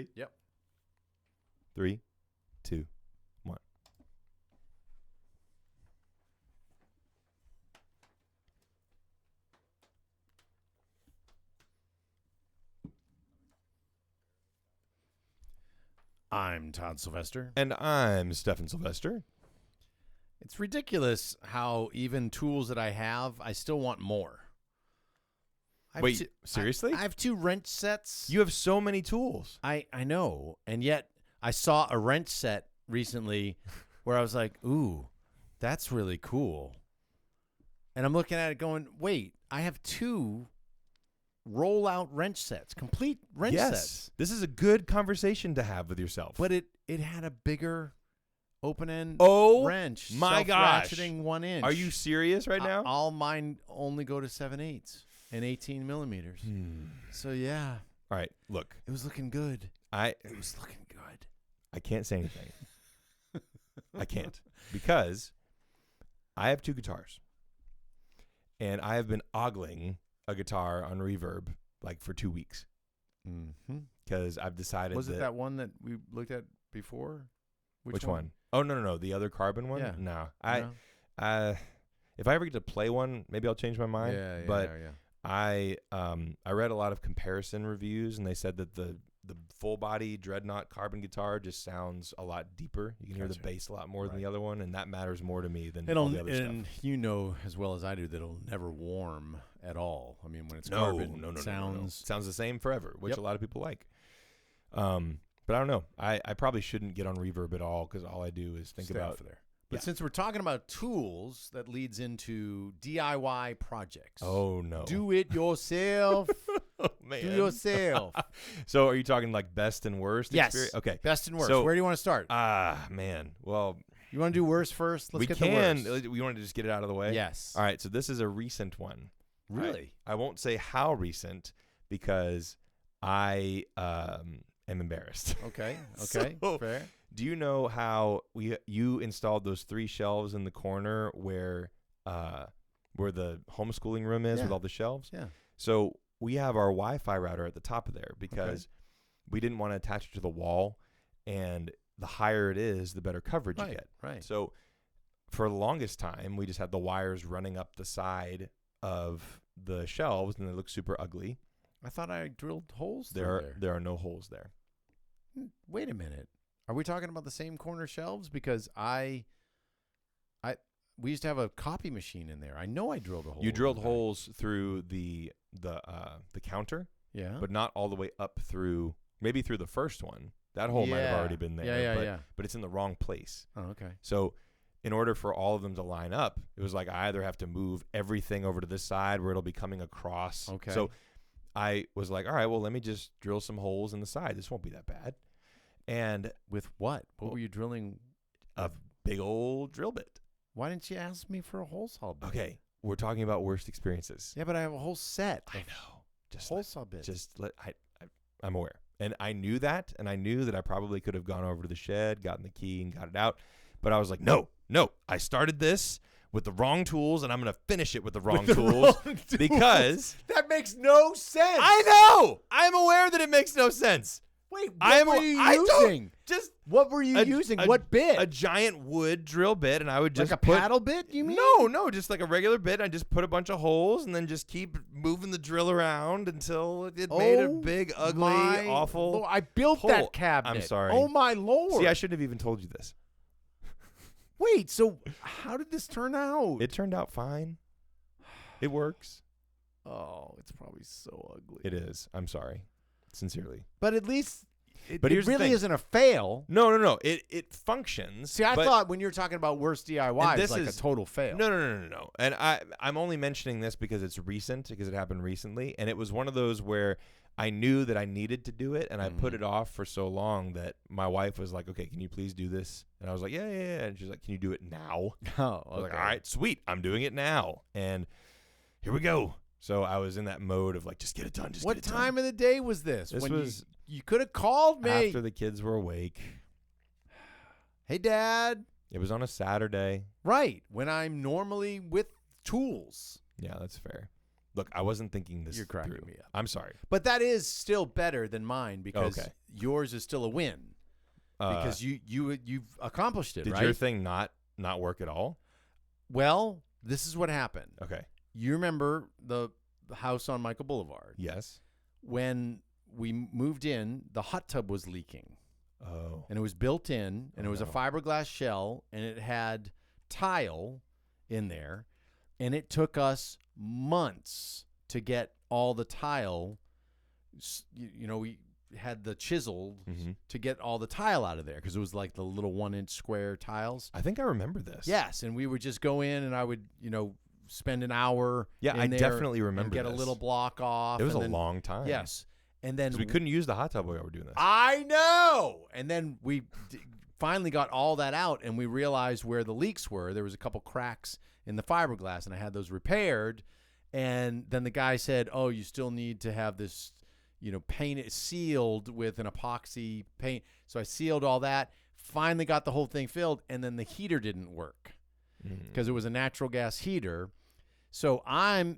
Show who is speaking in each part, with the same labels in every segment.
Speaker 1: ready?
Speaker 2: Yep.
Speaker 1: 3, 2, 1.
Speaker 2: I'm Todd Sylvester.
Speaker 1: And I'm Stephen Sylvester.
Speaker 2: It's ridiculous how even tools that I have, I still want more.
Speaker 1: Wait, seriously?
Speaker 2: I have 2 wrench sets.
Speaker 1: You have so many tools.
Speaker 2: I know. And yet I saw a wrench set recently where I was like, ooh, that's really cool. And I'm looking at it going, wait, I have 2 roll-out wrench sets, complete wrench sets.
Speaker 1: This is a good conversation to have with yourself.
Speaker 2: But it had a bigger open-end wrench.
Speaker 1: My gosh.
Speaker 2: Self-ratcheting 1 inch.
Speaker 1: Are you serious right now?
Speaker 2: All mine only go to 7/8 and 18 millimeters. So, yeah.
Speaker 1: All right, look.
Speaker 2: It was looking good.
Speaker 1: I can't say anything. I can't. Because I have 2 guitars. And I have been ogling a guitar on reverb like for 2 weeks. Because I've decided
Speaker 2: Was it that one that we looked at before?
Speaker 1: Which one? Oh, no. The other carbon one?
Speaker 2: Yeah.
Speaker 1: No. If I ever get to play one, maybe I'll change my mind.
Speaker 2: Yeah.
Speaker 1: I read a lot of comparison reviews, and they said that the full body Dreadnought carbon guitar just sounds a lot deeper. You can hear the bass a lot more than the other one, and that matters more to me than all the other stuff.
Speaker 2: And you know as well as I do that it'll never warm at all. I mean, when it's carbon, it sounds
Speaker 1: the same forever, which a lot of people like. But I don't know. I probably shouldn't get on reverb at all because all I do is think about
Speaker 2: there. But since we're talking about tools, that leads into DIY projects.
Speaker 1: Oh, no.
Speaker 2: Do it yourself.
Speaker 1: Oh, man.
Speaker 2: Do yourself.
Speaker 1: So are you talking like best and worst
Speaker 2: Yes.
Speaker 1: experience? Okay.
Speaker 2: Best and worst.
Speaker 1: So,
Speaker 2: where do you want to start?
Speaker 1: Man. Well,
Speaker 2: you want to do worst first? Let's get the worst.
Speaker 1: We want to just get it out of the way?
Speaker 2: Yes.
Speaker 1: All right. So this is a recent one.
Speaker 2: Really?
Speaker 1: I won't say how recent because I am embarrassed.
Speaker 2: Okay.
Speaker 1: So,
Speaker 2: fair.
Speaker 1: Do you know how you installed those 3 shelves in the corner where the homeschooling room is with all the shelves?
Speaker 2: Yeah.
Speaker 1: So we have our Wi-Fi router at the top of there because we didn't want to attach it to the wall, and the higher it is, the better coverage you get.
Speaker 2: Right.
Speaker 1: So for the longest time, we just had the wires running up the side of the shelves, and they look super ugly.
Speaker 2: I thought I drilled holes
Speaker 1: There are no holes there.
Speaker 2: Wait a minute. Are we talking about the same corner shelves? Because we used to have a copy machine in there. I know I drilled a hole.
Speaker 1: You drilled holes through the counter, but not all the way up through. Maybe through the first one. That hole might have already been there. But it's in the wrong place.
Speaker 2: Oh, okay.
Speaker 1: So in order for all of them to line up, it was like I either have to move everything over to this side where it'll be coming across.
Speaker 2: Okay.
Speaker 1: So I was like, all right, well, let me just drill some holes in the side. This won't be that bad. And
Speaker 2: with what? What were you drilling?
Speaker 1: A big old drill bit.
Speaker 2: Why didn't you ask me for a hole saw bit?
Speaker 1: Okay, we're talking about worst experiences.
Speaker 2: Yeah, but I have a whole set.
Speaker 1: I know. Just
Speaker 2: hole saw bits.
Speaker 1: I'm aware, and I knew that, and I knew that I probably could have gone over to the shed, gotten the key, and got it out. But I was like, no. I started this with the wrong tools, and I'm going to finish it with the wrong tools because
Speaker 2: that makes no sense.
Speaker 1: I know. I'm aware that it makes no sense.
Speaker 2: Wait, what were you using? What were you using? What bit?
Speaker 1: A giant wood drill bit, and I would just
Speaker 2: like a paddle bit, you mean?
Speaker 1: No, just like a regular bit. I just put a bunch of holes and then just keep moving the drill around until it made a big, ugly, awful
Speaker 2: Lord, I built
Speaker 1: hole.
Speaker 2: that cabinet.
Speaker 1: I'm sorry.
Speaker 2: Oh, my Lord.
Speaker 1: See, I shouldn't have even told you this.
Speaker 2: Wait, so how did this turn out?
Speaker 1: It turned out fine. It works.
Speaker 2: Oh, it's probably so ugly.
Speaker 1: It is. I'm sorry. Sincerely.
Speaker 2: But at least it
Speaker 1: here's the
Speaker 2: really
Speaker 1: thing.
Speaker 2: isn't a fail.
Speaker 1: No. It functions.
Speaker 2: See, I thought when you're talking about worst DIY, it's like a total fail.
Speaker 1: No. And I'm only mentioning this because it's recent, because it happened recently. And it was one of those where I knew that I needed to do it, and I put it off for so long that my wife was like, okay, can you please do this? And I was like, yeah. And she's like, can you do it now?
Speaker 2: Oh, okay.
Speaker 1: I was like, all right, sweet. I'm doing it now. And here we go. So I was in that mode of like, just get it done.
Speaker 2: What time of the day was this?
Speaker 1: This
Speaker 2: when
Speaker 1: was
Speaker 2: you could have called me
Speaker 1: after the kids were awake.
Speaker 2: Hey, Dad.
Speaker 1: It was on a Saturday.
Speaker 2: Right, when I'm normally with tools.
Speaker 1: Yeah, that's fair. Look, I wasn't thinking this
Speaker 2: You're cracking
Speaker 1: through.
Speaker 2: me up.
Speaker 1: I'm sorry.
Speaker 2: But that is still better than mine because
Speaker 1: Okay.
Speaker 2: yours is still a win because you've accomplished it,
Speaker 1: Did
Speaker 2: right?
Speaker 1: your thing not work at all?
Speaker 2: Well, this is what happened.
Speaker 1: Okay.
Speaker 2: You remember the house on Michael Boulevard?
Speaker 1: Yes.
Speaker 2: When we moved in, the hot tub was leaking.
Speaker 1: Oh.
Speaker 2: And it was built in, and it was a
Speaker 1: no.
Speaker 2: fiberglass shell, and it had tile in there, and it took us months to get all the tile. We had the chisel to get all the tile out of there because it was like the little 1-inch square tiles.
Speaker 1: I think I remember this.
Speaker 2: Yes, and we would just go in, and I would, spend an hour.
Speaker 1: Yeah,
Speaker 2: in
Speaker 1: I
Speaker 2: there
Speaker 1: definitely remember
Speaker 2: and get
Speaker 1: this.
Speaker 2: a little block off.
Speaker 1: It was
Speaker 2: and
Speaker 1: a
Speaker 2: then-
Speaker 1: long time.
Speaker 2: Yes, and then
Speaker 1: 'Cause we couldn't use the hot tub while we were doing this.
Speaker 2: I know. And then we finally got all that out, and we realized where the leaks were. There was a couple cracks in the fiberglass, and I had those repaired. And then the guy said, "Oh, you still need to have this, painted, sealed with an epoxy paint." So I sealed all that. Finally got the whole thing filled, and then the heater didn't work because it was a natural gas heater. So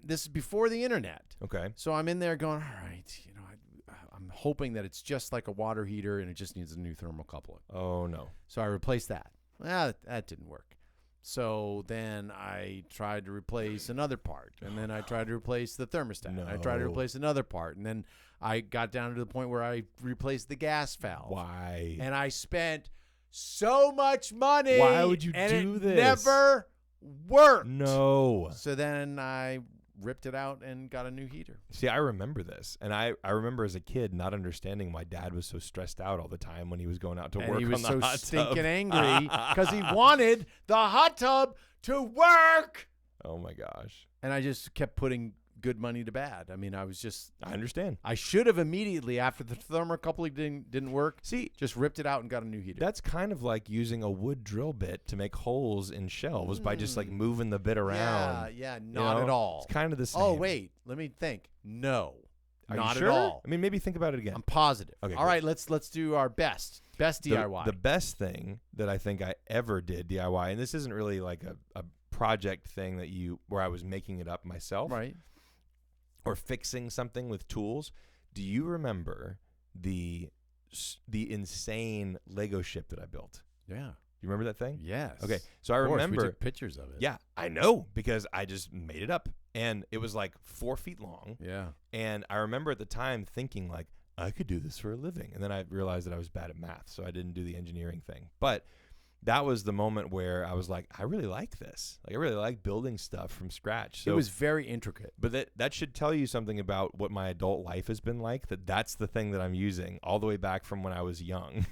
Speaker 2: this is before the internet.
Speaker 1: Okay.
Speaker 2: So I'm in there going, all right, I'm hoping that it's just like a water heater and it just needs a new thermocouple.
Speaker 1: Oh, no.
Speaker 2: So I replaced that. Well, that didn't work. So then I tried to replace another part, and then I tried to replace the thermostat.
Speaker 1: No.
Speaker 2: I tried to replace another part, and then I got down to the point where I replaced the gas valve.
Speaker 1: Why?
Speaker 2: And I spent so much money.
Speaker 1: Why would you
Speaker 2: and
Speaker 1: do
Speaker 2: it
Speaker 1: this?
Speaker 2: Never worked.
Speaker 1: No.
Speaker 2: So then I ripped it out and got a new heater.
Speaker 1: See, I remember this. And I remember as a kid not understanding why Dad was so stressed out all the time when he was going out to work
Speaker 2: He was
Speaker 1: on the
Speaker 2: so
Speaker 1: hot
Speaker 2: stinking
Speaker 1: tub.
Speaker 2: angry because he wanted the hot tub to work.
Speaker 1: Oh, my gosh.
Speaker 2: And I just kept putting good money to bad. I mean, I
Speaker 1: understand.
Speaker 2: I should have immediately, after the thermocouple didn't work,
Speaker 1: See,
Speaker 2: just ripped it out and got a new heater.
Speaker 1: that's kind of like using a wood drill bit to make holes in shelves by just like moving the bit around.
Speaker 2: Yeah, not at all.
Speaker 1: It's kind of the same.
Speaker 2: Oh, wait. Let me think. No.
Speaker 1: Are
Speaker 2: not
Speaker 1: you sure?
Speaker 2: at all.
Speaker 1: I mean, maybe think about it again.
Speaker 2: I'm positive.
Speaker 1: Okay,
Speaker 2: all
Speaker 1: cool.
Speaker 2: right, let's do our best DIY.
Speaker 1: The best thing that I think I ever did DIY, and this isn't really like a project thing where I was making it up myself,
Speaker 2: right?
Speaker 1: Or fixing something with tools. Do you remember the insane Lego ship that I built?
Speaker 2: Yeah.
Speaker 1: You remember that thing?
Speaker 2: Yes.
Speaker 1: Okay, so I
Speaker 2: Of course,
Speaker 1: remember.
Speaker 2: we took pictures of it.
Speaker 1: Yeah, I know because I just made it up, and it was like 4 feet long.
Speaker 2: Yeah.
Speaker 1: And I remember at the time thinking like I could do this for a living, and then I realized that I was bad at math, so I didn't do the engineering thing. But that was the moment where I was like, I really like this. Like I really like building stuff from scratch. So,
Speaker 2: it was very intricate.
Speaker 1: but that should tell you something about what my adult life has been like. That's the thing that I'm using all the way back from when I was young.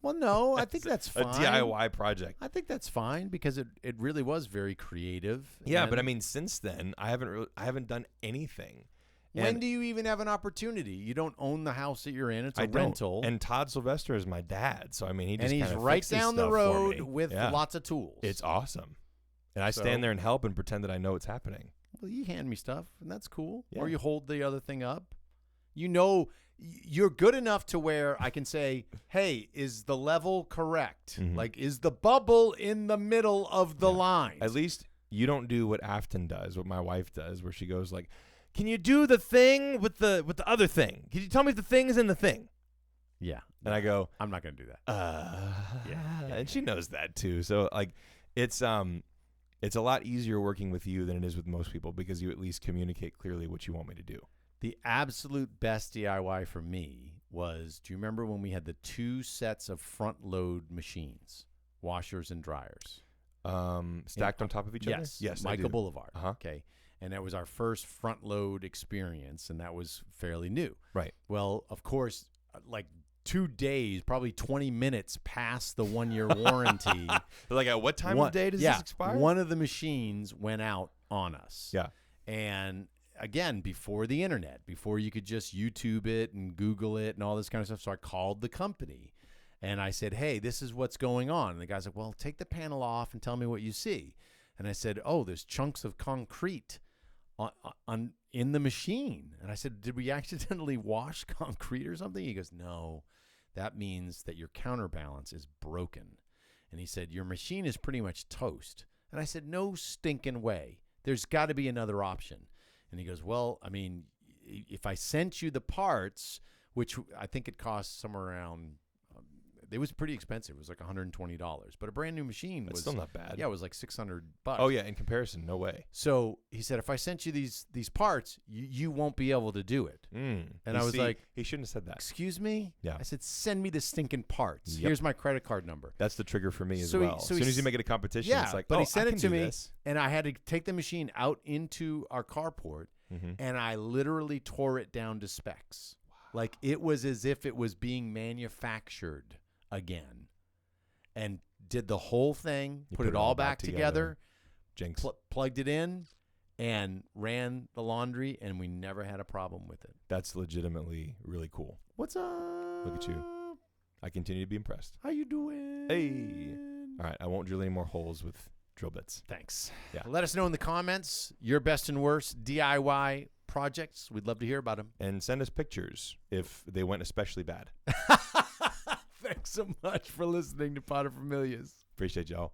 Speaker 2: Well, no, I think that's fine.
Speaker 1: A DIY project.
Speaker 2: I think that's fine because it really was very creative.
Speaker 1: Yeah,
Speaker 2: and
Speaker 1: but I mean, since then I haven't done anything.
Speaker 2: when
Speaker 1: And
Speaker 2: do you even have an opportunity? You don't own the house that you're in; it's a
Speaker 1: I don't.
Speaker 2: rental,
Speaker 1: And Todd Sylvester is my dad, so I mean, he just
Speaker 2: and he's
Speaker 1: kinda
Speaker 2: right
Speaker 1: fixes
Speaker 2: down the
Speaker 1: stuff for
Speaker 2: road
Speaker 1: me.
Speaker 2: with
Speaker 1: Yeah.
Speaker 2: lots of tools.
Speaker 1: It's awesome. And I
Speaker 2: So-
Speaker 1: stand there and help and pretend that I know what's happening.
Speaker 2: well, you hand me stuff, and that's cool.
Speaker 1: Yeah.
Speaker 2: Or you hold the other thing up. You're good enough to where I can say, "Hey, is the level correct?
Speaker 1: Mhm.
Speaker 2: Like, is the bubble in the middle of the line?"
Speaker 1: At least you don't do what Afton does, what my wife does, where she goes like, "Can you do the thing with the other thing? Can you tell me if the thing is in the thing?"
Speaker 2: Yeah,
Speaker 1: And I go,
Speaker 2: I'm not going to do that.
Speaker 1: yeah. And she knows that too. So like, it's a lot easier working with you than it is with most people because you at least communicate clearly what you want me to do.
Speaker 2: The absolute best DIY for me was, do you remember when we had the 2 sets of front load machines, washers and dryers?
Speaker 1: Stacked on top of each other? Yes, I
Speaker 2: Michael
Speaker 1: do.
Speaker 2: Boulevard.
Speaker 1: Uh-huh.
Speaker 2: Okay. And that was our first front load experience, and that was fairly new.
Speaker 1: Right.
Speaker 2: Well, of course, like 2 days, probably 20 minutes past the 1-year warranty.
Speaker 1: They're like, at what time of day does this expire?
Speaker 2: One of the machines went out on us.
Speaker 1: Yeah.
Speaker 2: And again, before the internet, before you could just YouTube it and Google it and all this kind of stuff. So I called the company and I said, "Hey, this is what's going on." And the guy's like, "Well, take the panel off and tell me what you see." And I said, "Oh, there's chunks of concrete in the machine." And I said, "Did we accidentally wash concrete or something?" He goes, "No, that means that your counterbalance is broken." And he said, "Your machine is pretty much toast." And I said, "No stinking way. There's got to be another option." And he goes, well, I mean, if I sent you the parts, which I think it cost somewhere around, it was pretty expensive. It was like $120, but a brand new machine
Speaker 1: That's
Speaker 2: was
Speaker 1: still not bad.
Speaker 2: Yeah, it was like $600.
Speaker 1: Oh yeah, in comparison, no way.
Speaker 2: So he said, if I sent you these parts, you won't be able to do it. And I was like,
Speaker 1: he shouldn't have said that.
Speaker 2: excuse me?
Speaker 1: Yeah.
Speaker 2: I said, send me the stinking parts.
Speaker 1: Yep.
Speaker 2: Here's my credit card number.
Speaker 1: That's the trigger for me as
Speaker 2: So
Speaker 1: well.
Speaker 2: so
Speaker 1: as soon as you make it a competition,
Speaker 2: yeah,
Speaker 1: it's like,
Speaker 2: but
Speaker 1: oh,
Speaker 2: he sent
Speaker 1: I
Speaker 2: it
Speaker 1: can
Speaker 2: to
Speaker 1: do
Speaker 2: me,
Speaker 1: this.
Speaker 2: and I had to take the machine out into our carport, and I literally tore it down to specs. Wow. Like it was as if it was being manufactured again. And did the whole thing, put it all back together,
Speaker 1: Jinx.
Speaker 2: plugged it in, and ran the laundry, and we never had a problem with it.
Speaker 1: That's legitimately really cool.
Speaker 2: What's up?
Speaker 1: Look at you. I continue to be impressed.
Speaker 2: How you doing?
Speaker 1: Hey. All right, I won't drill any more holes with drill bits.
Speaker 2: Thanks.
Speaker 1: Yeah.
Speaker 2: Let us know in the comments your best and worst DIY projects. We'd love to hear about them.
Speaker 1: And send us pictures if they went especially bad.
Speaker 2: Thanks so much for listening to Pod of Familias.
Speaker 1: Appreciate y'all.